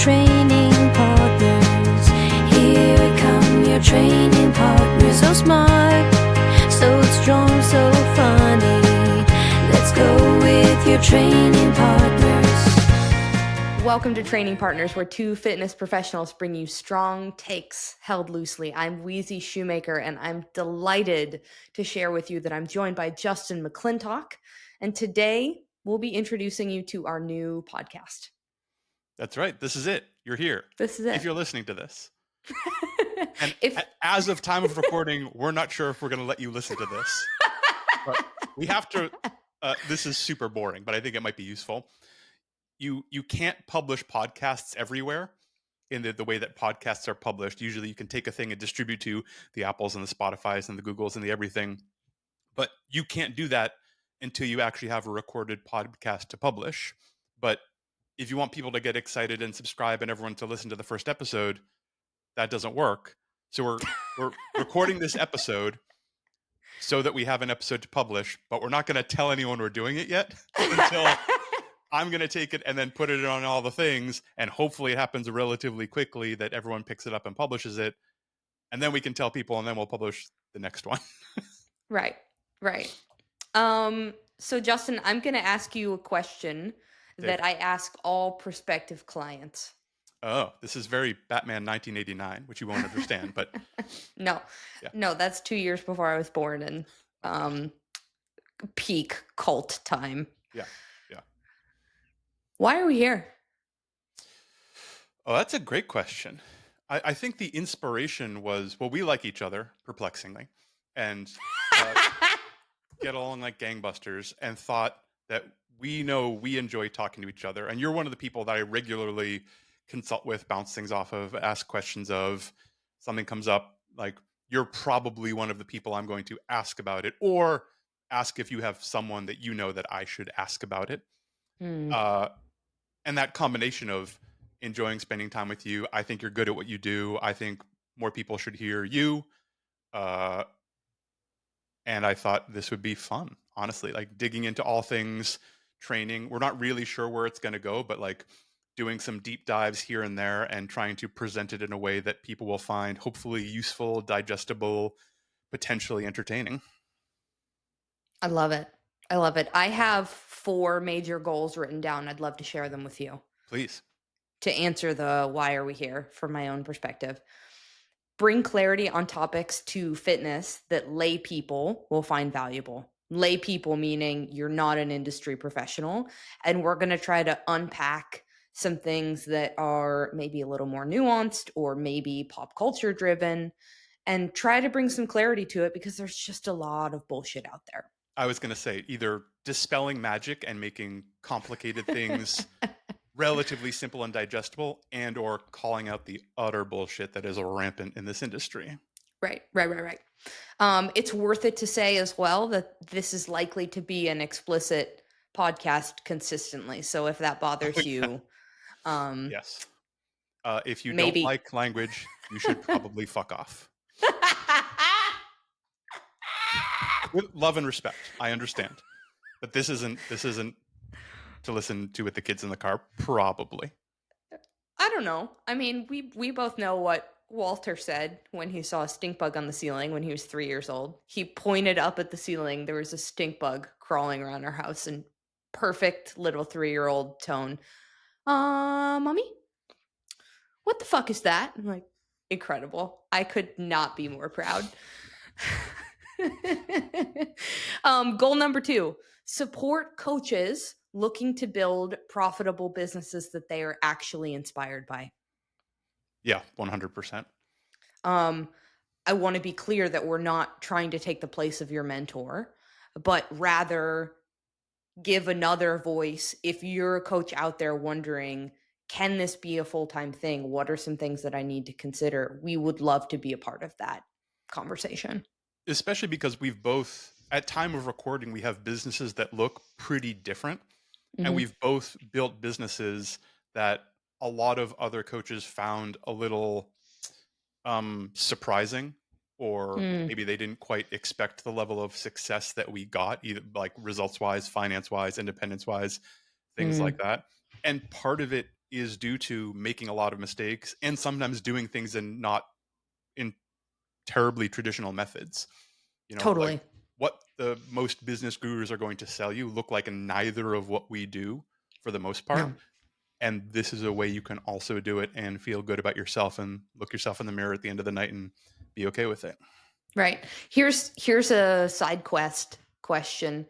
training partners. Here come your training partners. So smart, so strong, so funny. Let's go with your training partners. Welcome to Training Partners, where two fitness professionals bring you strong takes held loosely. I'm Weezy Shoemaker, and I'm delighted to share with you that I'm joined by Justin McClintock. And today, we'll be introducing you to our new podcast. That's right. This is it. You're here. This is it. If you're listening to this. And as of time of recording, we're not sure if we're going to let you listen to this. But we have to, this is super boring, but I think it might be useful. You can't publish podcasts everywhere in the way that podcasts are published. Usually you can take a thing and distribute to the Apples and the Spotifys and the Googles and the everything. But you can't do that until you actually have a recorded podcast to publish. But if you want people to get excited and subscribe and everyone to listen to the first episode, that doesn't work. So we're recording this episode so that we have an episode to publish, but we're not going to tell anyone we're doing it yet until I'm going to take it and then put it on all the things. And hopefully it happens relatively quickly that everyone picks it up and publishes it. And then we can tell people and then we'll publish the next one. Right. So Justin, I'm going to ask you a question that I ask all prospective clients. Oh, this is very Batman 1989, which you won't understand, but No, that's 2 years before I was born and peak cult time. Yeah. Why are we here? Oh, that's a great question. I think the inspiration was, well, we like each other, perplexingly, and get along like gangbusters, and thought that we enjoy talking to each other. And you're one of the people that I regularly consult with, bounce things off of, ask questions of. Something comes up, like you're probably one of the people I'm going to ask about it, or ask if you have someone that you know that I should ask about it. And that combination of enjoying spending time with you, I think you're good at what you do. I think more people should hear you. And I thought this would be fun, honestly, like digging into all things training. We're not really sure where it's going to go, but like doing some deep dives here and there and trying to present it in a way that people will find hopefully useful, digestible, potentially entertaining. I love it. I have 4 major goals written down. I'd love to share them with you. Please. To answer the why are we here from my own perspective. Bring clarity on topics to fitness that lay people will find valuable. Lay people meaning you're not an industry professional. And we're going to try to unpack some things that are maybe a little more nuanced or maybe pop culture driven, and try to bring some clarity to it because there's just a lot of bullshit out there. I was going to say either dispelling magic and making complicated things relatively simple and digestible, and or calling out the utter bullshit that is rampant in this industry. Right. It's worth it to say as well that this is likely to be an explicit podcast consistently. So if that bothers you, yes. If you maybe. don't like language, you should probably fuck off. With love and respect, I understand, but this isn't to listen to with the kids in the car. Probably. I don't know. I mean, we both know what Walter said when he saw a stink bug on the ceiling when he was 3 years old. He pointed up at the ceiling. There was a stink bug crawling around our house in perfect little 3-year-old tone. Mommy, what the fuck is that? I'm like, incredible. I could not be more proud. Goal number 2, support coaches looking to build profitable businesses that they are actually inspired by. Yeah, 100%. I want to be clear that we're not trying to take the place of your mentor, but rather give another voice. If you're a coach out there wondering, can this be a full-time thing? What are some things that I need to consider? We would love to be a part of that conversation. Especially because we've both, at time of recording, we have businesses that look pretty different. Mm-hmm. And we've both built businesses that a lot of other coaches found a little surprising, or maybe they didn't quite expect the level of success that we got, either like results wise, finance wise, independence wise, things like that. And part of it is due to making a lot of mistakes and sometimes doing things in terribly traditional methods. Like Totally. what the most business gurus are going to sell you look like neither of what we do for the most part. No. And this is a way you can also do it and feel good about yourself and look yourself in the mirror at the end of the night and be okay with it. Right. Here's a side quest question.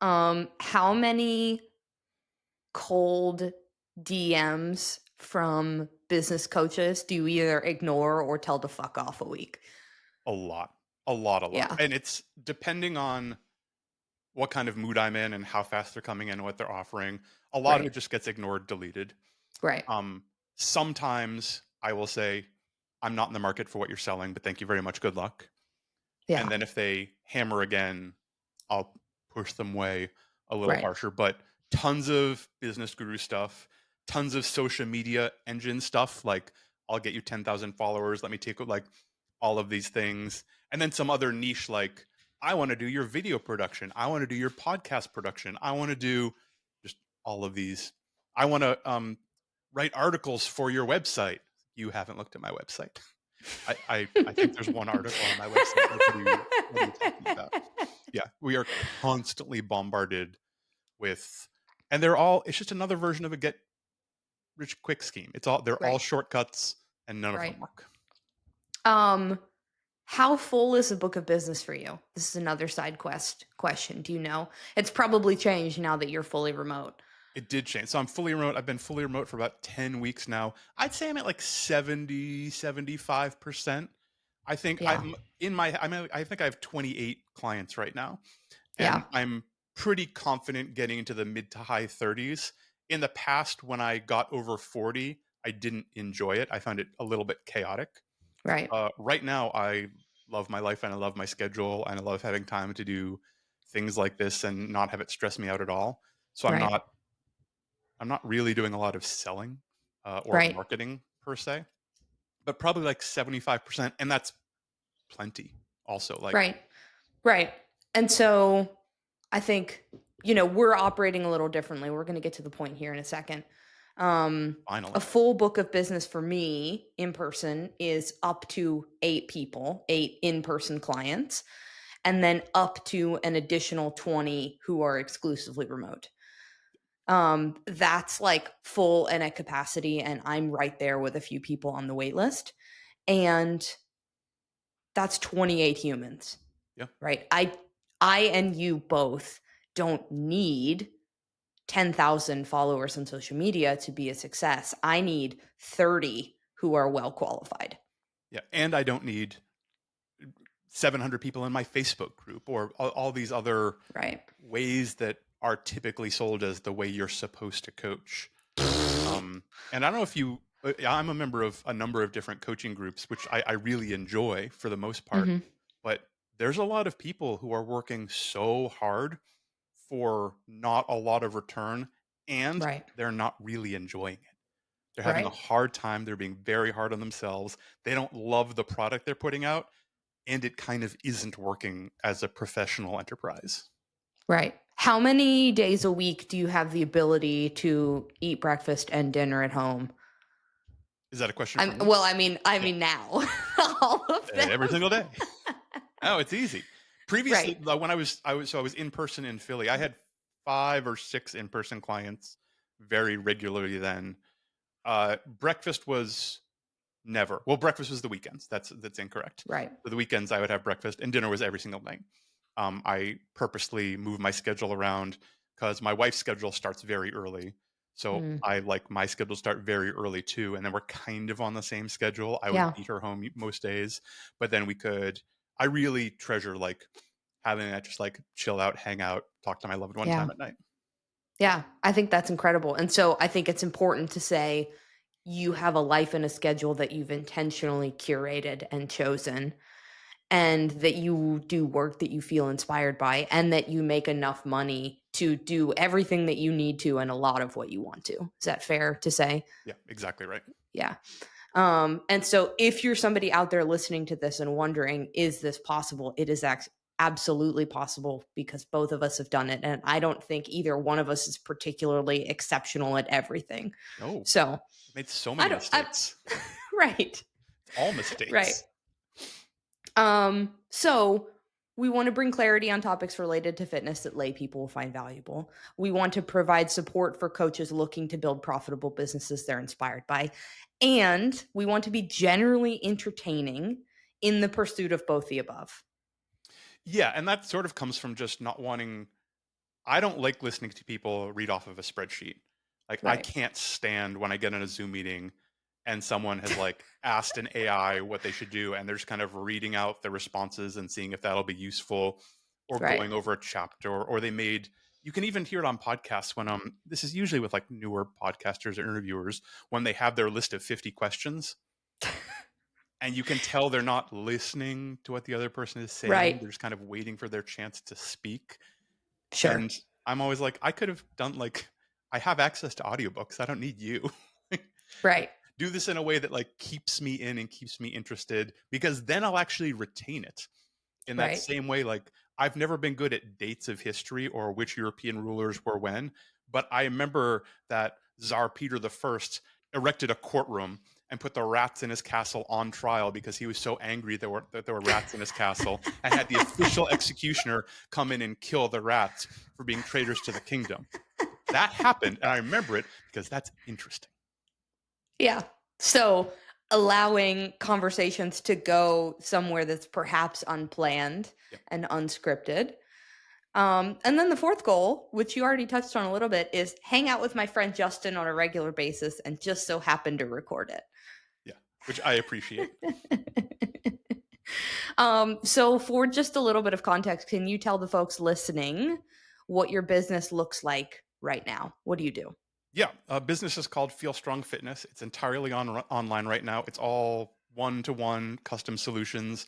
How many cold DMs from business coaches do you either ignore or tell to fuck off a week? A lot, a lot, a lot. Yeah. And it's depending on what kind of mood I'm in and how fast they're coming in and what they're offering. A lot of Right. it just gets ignored, deleted. Right. Sometimes I will say, I'm not in the market for what you're selling, but thank you very much. Good luck. Yeah. And then if they hammer again, I'll push them way a little Right. harsher. But tons of business guru stuff, tons of social media engine stuff. Like, I'll get you 10,000 followers. Let me take like all of these things. And then some other niche, like, I want to do your video production. I want to do your podcast production. I want to do just all of these. I want to write articles for your website. You haven't looked at my website. I think there's one article on my website. Like, what are you talking about? Yeah, we are constantly bombarded with, and it's just another version of a get rich quick scheme. They're all Right. shortcuts and none of Right. them work. How full is a book of business for you? This is another side quest question. Do you know? It's probably changed now that you're fully remote. It did change. So I'm fully remote. I've been fully remote for about 10 weeks now. I'd say I'm at like 70, 75%. I think Yeah. I think I have 28 clients right now. Yeah. And I'm pretty confident getting into the mid to high 30s. In the past, when I got over 40, I didn't enjoy it. I found it a little bit chaotic. Right. Right now, I love my life and I love my schedule and I love having time to do things like this and not have it stress me out at all. So Right. I'm not really doing a lot of selling or Right. marketing per se, but probably like 75%, and that's plenty. Also, like, Right. Right. And so I think, we're operating a little differently. We're going to get to the point here in a second. A finally, full book of business for me in person is up to 8 people, 8 in-person clients, and then up to an additional 20 who are exclusively remote. That's like full and at capacity, and I'm right there with a few people on the wait list. And that's 28 humans. yeah. Right? I and you both don't need 10,000 followers on social media to be a success. I need 30 who are well qualified. Yeah, and I don't need 700 people in my Facebook group or all these other Right. ways that are typically sold as the way you're supposed to coach. And I don't know if I'm a member of a number of different coaching groups, which I really enjoy for the most part. Mhm. But there's a lot of people who are working so hard for not a lot of return, and Right. they're not really enjoying it. They're having a Right. hard time. They're being very hard on themselves. They don't love the product they're putting out, and it kind of isn't working as a professional enterprise. Right. How many days a week do you have the ability to eat breakfast and dinner at home? Is that a question for me? I mean Yeah. now. All of them. Every single day. Oh, it's easy. Previously, Right. when I was in person in Philly, I had 5 or 6 in-person clients very regularly then. Breakfast was never. Well, breakfast was the weekends. That's incorrect. Right. For the weekends, I would have breakfast, and dinner was every single night. I purposely move my schedule around because my wife's schedule starts very early. So Mm. I like my schedule to start very early too. And then we're kind of on the same schedule. I would Yeah. beat her home most days, but then I really treasure like having that just like chill out, hang out, talk to my loved one Yeah. time at night. Yeah. I think that's incredible. And so I think it's important to say you have a life and a schedule that you've intentionally curated and chosen, and that you do work that you feel inspired by, and that you make enough money to do everything that you need to and a lot of what you want to. Is that fair to say? Yeah, exactly right. Yeah. And so if you're somebody out there listening to this and wondering, is this possible? It is absolutely possible because both of us have done it. And I don't think either one of us is particularly exceptional at everything. No, So made so I many don't, mistakes. right, All right. mistakes. So we want to bring clarity on topics related to fitness that lay people will find valuable. We want to provide support for coaches looking to build profitable businesses they're inspired by. And we want to be generally entertaining in the pursuit of both the above. Yeah, and that sort of comes from just not wanting. I don't like listening to people read off of a spreadsheet. Like, I Right. can't stand when I get in a Zoom meeting and someone has like asked an AI what they should do, and they're just kind of reading out the responses and seeing if that'll be useful, or Right. going over a chapter, or they made. You can even hear it on podcasts when this is usually with like newer podcasters or interviewers when they have their list of 50 questions, and you can tell they're not listening to what the other person is saying. Right. They're just kind of waiting for their chance to speak. Sure. And I'm always like, I could have done like, I have access to audiobooks. I don't need you. Right. Do this in a way that like keeps me in and keeps me interested, because then I'll actually retain it. In that Right. same way, like, I've never been good at dates of history or which European rulers were when, but I remember that Tsar Peter the First erected a courtroom and put the rats in his castle on trial because he was so angry that there were rats in his castle, and had the official executioner come in and kill the rats for being traitors to the kingdom. That happened, and I remember it because that's interesting. Yeah. So allowing conversations to go somewhere that's perhaps unplanned Yep. and unscripted. And then the fourth goal, which you already touched on a little bit, is hang out with my friend Justin on a regular basis and just so happen to record it. Yeah, which I appreciate. So for just a little bit of context, can you tell the folks listening what your business looks like right now? What do you do? Yeah, business is called Feel Strong Fitness. It's entirely online right now. It's all one-to-one custom solutions.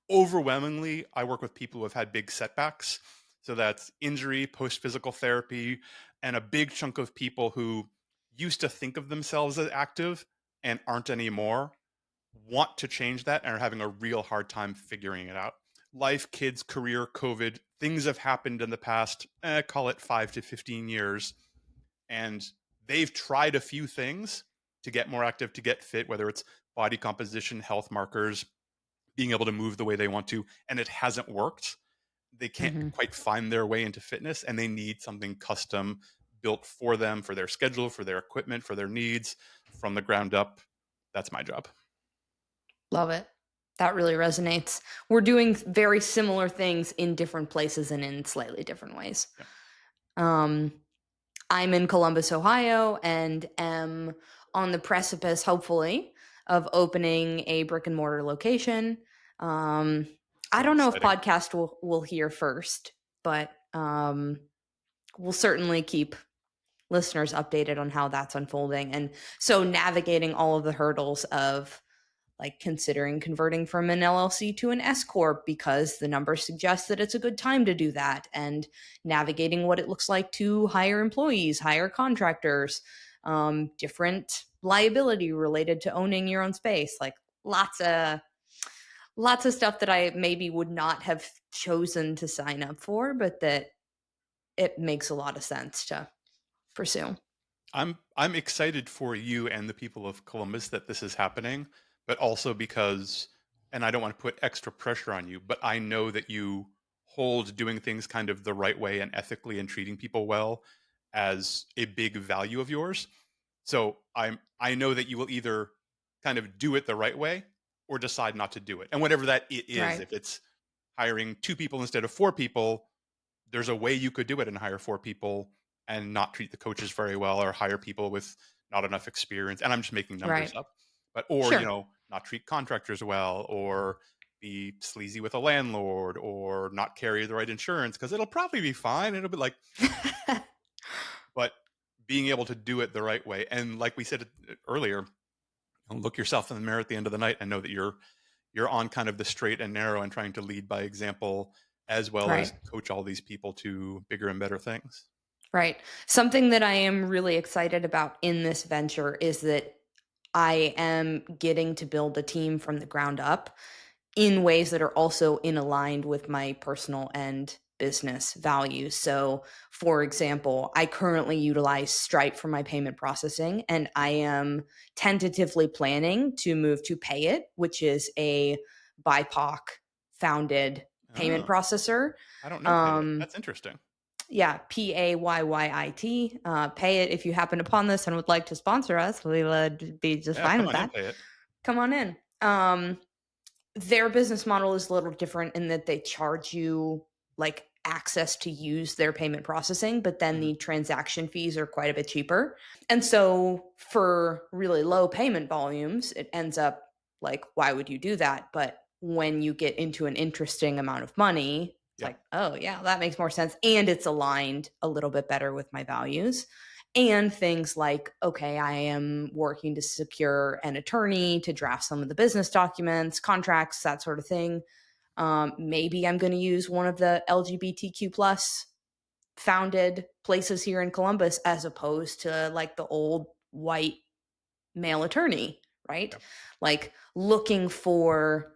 Overwhelmingly, I work with people who have had big setbacks. So that's injury, post-physical therapy, and a big chunk of people who used to think of themselves as active and aren't anymore, want to change that and are having a real hard time figuring it out. Life, kids, career, COVID, things have happened in the past, call it 5 to 15 years, and they've tried a few things to get more active, to get fit, whether it's body composition, health markers, being able to move the way they want to, and it hasn't worked. They can't Mm-hmm. quite find their way into fitness, and they need something custom built for them, for their schedule, for their equipment, for their needs, from the ground up. That's my job. Love it. That really resonates. We're doing very similar things in different places and in slightly different ways. Yeah. I'm in Columbus, Ohio, and am on the precipice, hopefully, of opening a brick and mortar location. I So don't know if exciting. podcast will hear first, but we'll certainly keep listeners updated on how that's unfolding. And so navigating all of the hurdles of like considering converting from an LLC to an S corp because the numbers suggest that it's a good time to do that, and navigating what it looks like to hire employees, hire contractors, different liability related to owning your own space, like lots of stuff that I maybe would not have chosen to sign up for, but that it makes a lot of sense to pursue. I'm excited for you and the people of Columbus that this is happening, but also because, and I don't want to put extra pressure on you, but I know that you hold doing things kind of the right way and ethically and treating people well as a big value of yours. So I know that you will either kind of do it the right way or decide not to do it. And whatever that it is, Right. if it's hiring 2 people instead of 4 people, there's a way you could do it and hire 4 people and not treat the coaches very well, or hire people with not enough experience. And I'm just making numbers Right. up. But or, Sure. not treat contractors well, or be sleazy with a landlord, or not carry the right insurance because it'll probably be fine. It'll be like, but being able to do it the right way. And like we said earlier, look yourself in the mirror at the end of the night and know that you're on kind of the straight and narrow and trying to lead by example, as well as Right. coach all these people to bigger and better things. Right. Something that I am really excited about in this venture is that I am getting to build a team from the ground up in ways that are also in aligned with my personal and business values. So, for example, I currently utilize Stripe for my payment processing, and I am tentatively planning to move to Pay It, which is a BIPOC founded payment Oh, processor. I don't know Pay It. That's interesting. Yeah, PAYYIT. Pay It. If you happen upon this and would like to sponsor us, we would be just Yeah, fine come with on in, that. Pay It. Come on in. Their business model is a little different in that they charge you like access to use their payment processing, but then the transaction fees are quite a bit cheaper. And so for really low payment volumes, it ends up like, why would you do that? But when you get into an interesting amount of money, it's like, oh, yeah, that makes more sense. And it's aligned a little bit better with my values. And things like, okay, I am working to secure an attorney to draft some of the business documents, contracts, that sort of thing. Maybe I'm going to use one of the LGBTQ plus founded places here in Columbus as opposed to like the old white male attorney, right? Yep. Like looking for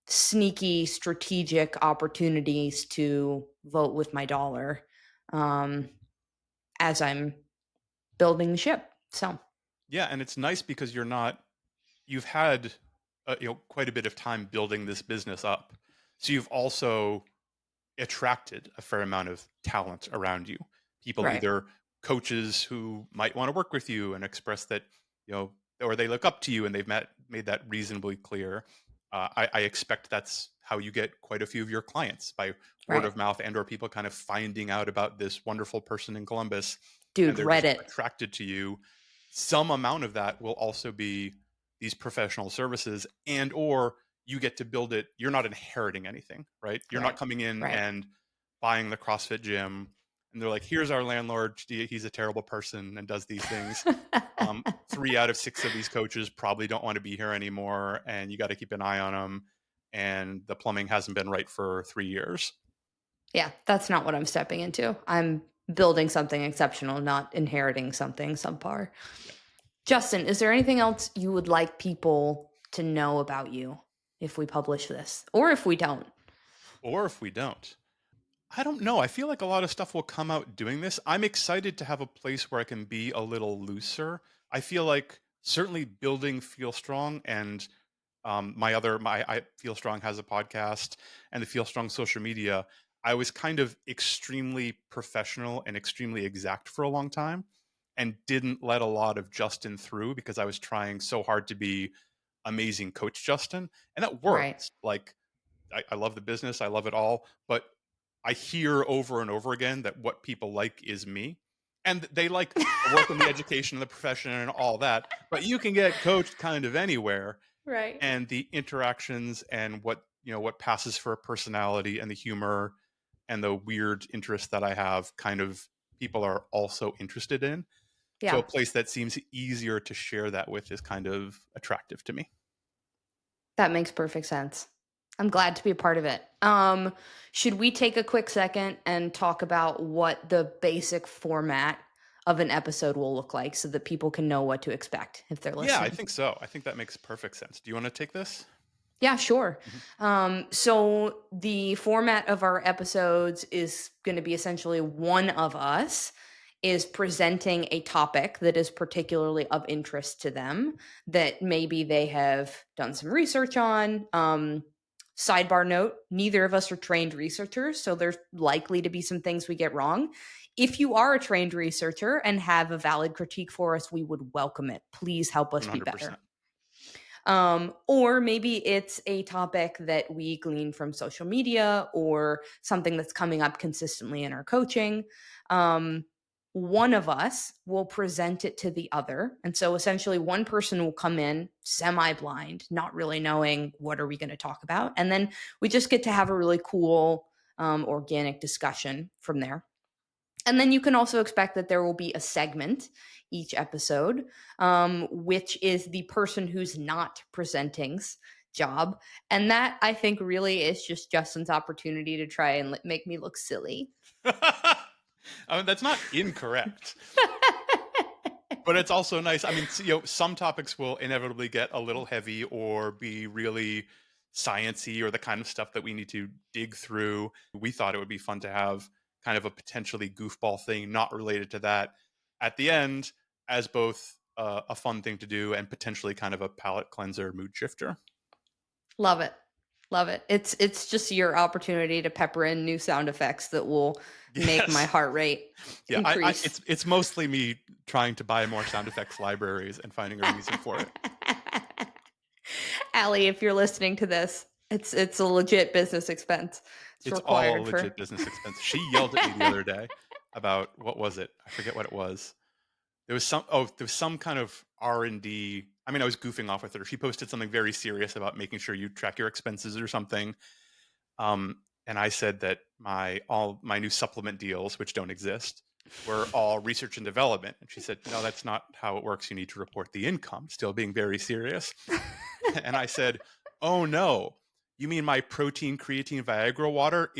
sneaky strategic opportunities to vote with my dollar as I'm building the ship. So Yeah, and it's nice because you've had quite a bit of time building this business up. So you've also attracted a fair amount of talent around you. People, right. either coaches who might want to work with you and express that, or they look up to you and they've made that reasonably clear. I expect that's how you get quite a few of your clients, by word Right. of mouth, and or people kind of finding out about this wonderful person in Columbus, Dude, and they're just Reddit. attracted to you. Some amount of that will also be these professional services, and or you get to build it. You're not inheriting anything, right? You're not Right. coming in Right. and buying the CrossFit gym and they're like, here's our landlord, he's a terrible person and does these things. 3 out of 6 of these coaches probably don't want to be here anymore, and you got to keep an eye on them, and the plumbing hasn't been right for 3 years. Yeah, that's not what I'm stepping into. I'm building something exceptional, not inheriting something subpar. Yep. Justin, is there anything else you would like people to know about you if we publish this, or if we don't? Or if we don't, I don't know. I feel like a lot of stuff will come out doing this. I'm excited to have a place where I can be a little looser. I feel like certainly building Feel Strong, and my I Feel Strong has a podcast, and the Feel Strong social media. I was kind of extremely professional and extremely exact for a long time, and didn't let a lot of Justin through because I was trying so hard to be amazing coach Justin, and that Right. works. Like I love the business, I love it all, but I hear over and over again that what people like is me. And they like the work in the education and the profession and all that, but you can get coached kind of anywhere. Right. And the interactions and what passes for a personality, and the humor and the weird interest that I have, kind of people are also interested in. So Yeah, a place that seems easier to share that with is kind of attractive to me. that makes perfect sense. I'm glad to be a part of it. Should we take a quick second and talk about what the basic format of an episode will look like so that people can know what to expect if they're Yeah, I listening? think so. I think that makes perfect sense. Do you want to take this? Yeah, sure. Mhm. So the format of our episodes is going to be essentially one of us is presenting a topic that is particularly of interest to them that maybe they have done some research on. Sidebar note, neither of us are trained researchers, so there's likely to be some things we get wrong. If you are a trained researcher and have a valid critique for us, we would welcome it. Please help us be better. 100%. Or maybe it's a topic that we glean from social media or something that's coming up consistently in our coaching. One of us will present it to the other. And so essentially one person will come in semi-blind, not really knowing what are we going to talk about. And then we just get to have a really cool organic discussion from there. And then you can also expect that there will be a segment each episode, which is the person who's not presenting's job. And that I think really is just Justin's opportunity to try and make me look silly. I mean, that's not incorrect, but it's also nice. I mean, some topics will inevitably get a little heavy or be really science-y or the kind of stuff that we need to dig through. We thought it would be fun to have kind of a potentially goofball thing not related to that at the end as both a fun thing to do and potentially kind of a palate cleanser, mood shifter. Love it. Love it. It's just your opportunity to pepper in new sound effects that will make my heart rate increase. It's mostly me trying to buy more sound effects libraries and finding a reason for it. Allie, if you're listening to this, it's a legit business expense. It's all legit business expense. She yelled at me the other day about, what was it? I forget what it was. There was some kind of R&D. I mean, I was goofing off with her. She posted something very serious about making sure you track your expenses or something. And I said that all my new supplement deals, which don't exist, were all research and development. And she said, no, that's not how it works. You need to report the income, still being very serious. And I said, oh no, you mean my protein creatine Viagra water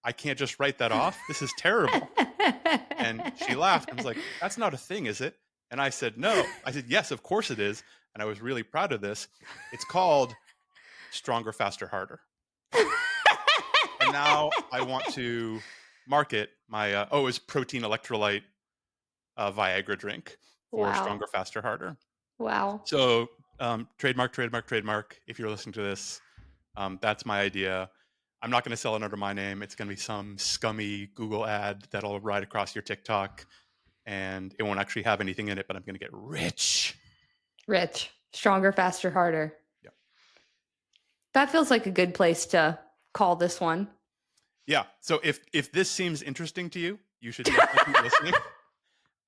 I can't just write that off? This is terrible. And she laughed and was like, that's not a thing, is it? And I said, no. I said, yes, of course it is. And I was really proud of this. It's called Stronger, Faster, Harder. And now I want to market my, it's protein-electrolyte Viagra drink for Stronger, Faster, Harder. Wow. So trademark. If you're listening to this, that's my idea. I'm not going to sell it under my name. It's going to be some scummy Google ad that'll ride across your TikTok, and it won't actually have anything in it, but I'm going to get rich. Rich. Stronger, faster, harder. Yeah. That feels like a good place to call this one. Yeah. So if this seems interesting to you, you should definitely keep listening.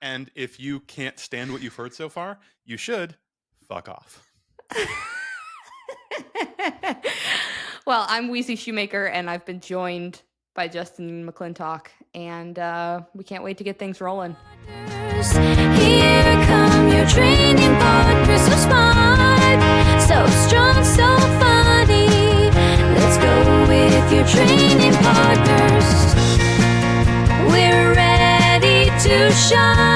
And if you can't stand what you've heard so far, you should fuck off. Well, I'm Weezy Shoemaker, and I've been joined by Justin McClintock, and we can't wait to get things rolling. Here come your training partners, so smart, so strong, so funny. Let's go with your training partners. We're ready to shine.